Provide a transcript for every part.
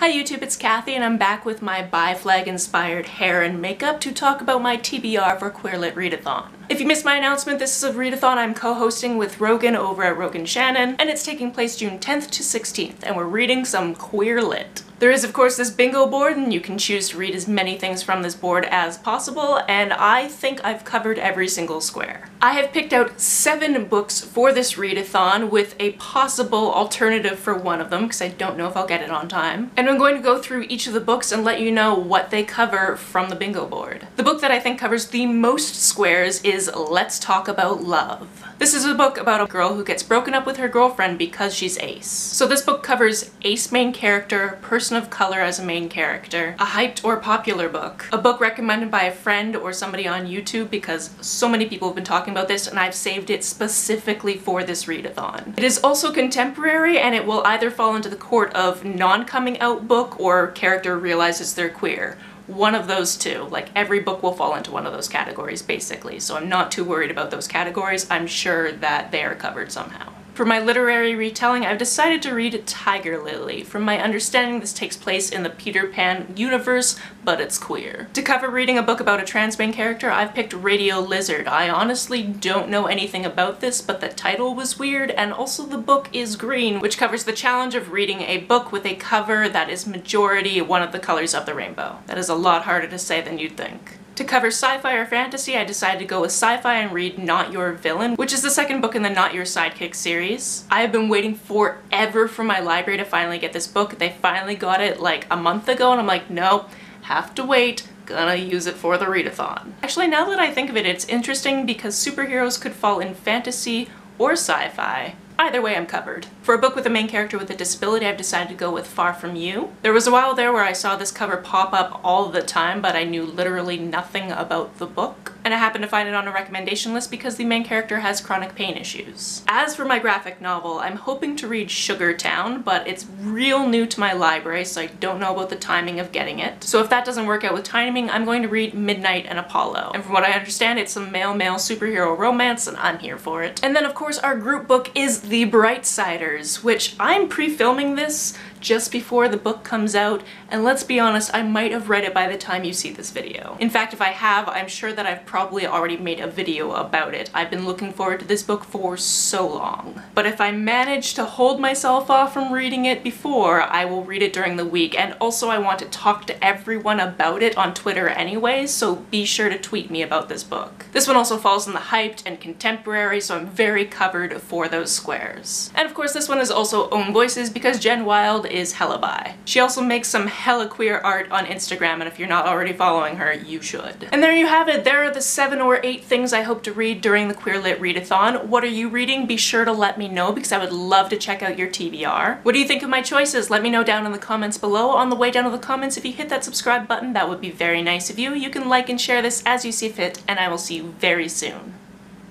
Hi YouTube, it's Kathy and I'm back with my bi flag inspired hair and makeup to talk about my TBR for Queer Lit Readathon. If you missed my announcement, this is a readathon I'm co-hosting with Rogan over at Rogan Shannon, and it's taking place June 10th to 16th, and we're reading some Queer Lit. There is of course this bingo board, and you can choose to read as many things from this board as possible, and I think I've covered every single square. I have picked out 7 books for this readathon with a possible alternative for one of them, because I don't know if I'll get it on time. And I'm going to go through each of the books and let you know what they cover from the bingo board. The book that I think covers the most squares is Let's Talk About Love. This is a book about a girl who gets broken up with her girlfriend because she's ace. So this book covers ace main character, person of color as a main character, a hyped or popular book, a book recommended by a friend or somebody on YouTube because so many people have been talking about this and I've saved it specifically for this readathon. It is also contemporary and it will either fall into the court of non-coming out book or character realizes they're queer. One of those two. Like, every book will fall into one of those categories basically, so I'm not too worried about those categories. I'm sure that they are covered somehow. For my literary retelling, I've decided to read Tiger Lily. From my understanding, this takes place in the Peter Pan universe, but it's queer. To cover reading a book about a trans main character, I've picked Radio Lizard. I honestly don't know anything about this, but the title was weird, and also the book is green, which covers the challenge of reading a book with a cover that is majority one of the colors of the rainbow. That is a lot harder to say than you'd think. To cover sci-fi or fantasy, I decided to go with sci-fi and read Not Your Villain, which is the second book in the Not Your Sidekick series. I have been waiting forever for my library to finally get this book. They finally got it like a month ago and I'm like, no, have to wait. Gonna use it for the readathon. Actually, now that I think of it, it's interesting because superheroes could fall in fantasy or sci-fi. Either way, I'm covered. For a book with a main character with a disability, I've decided to go with Far From You. There was a while there where I saw this cover pop up all the time, but I knew literally nothing about the book. And I happened to find it on a recommendation list because the main character has chronic pain issues. As for my graphic novel, I'm hoping to read Sugar Town, but it's real new to my library, so I don't know about the timing of getting it. So if that doesn't work out with timing, I'm going to read Midnight and Apollo. And from what I understand, it's some male-male superhero romance, and I'm here for it. And then of course our group book is The Brightsiders, which I'm pre-filming this just before the book comes out, and let's be honest, I might have read it by the time you see this video. In fact, if I have, I'm sure that I've probably already made a video about it. I've been looking forward to this book for so long. But if I manage to hold myself off from reading it before, I will read it during the week, and also I want to talk to everyone about it on Twitter anyway, so be sure to tweet me about this book. This one also falls in the hyped and contemporary, so I'm very covered for those squares. And of course this one is also Own Voices because Jen Wild is hella bi. She also makes some hella queer art on Instagram, and if you're not already following her, you should. And there you have it. There are the 7 or 8 things I hope to read during the Queer Lit Readathon. What are you reading? Be sure to let me know because I would love to check out your TBR. What do you think of my choices? Let me know down in the comments below. On the way down to the comments, if you hit that subscribe button, that would be very nice of you. You can like and share this as you see fit, and I will see you very soon.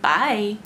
Bye!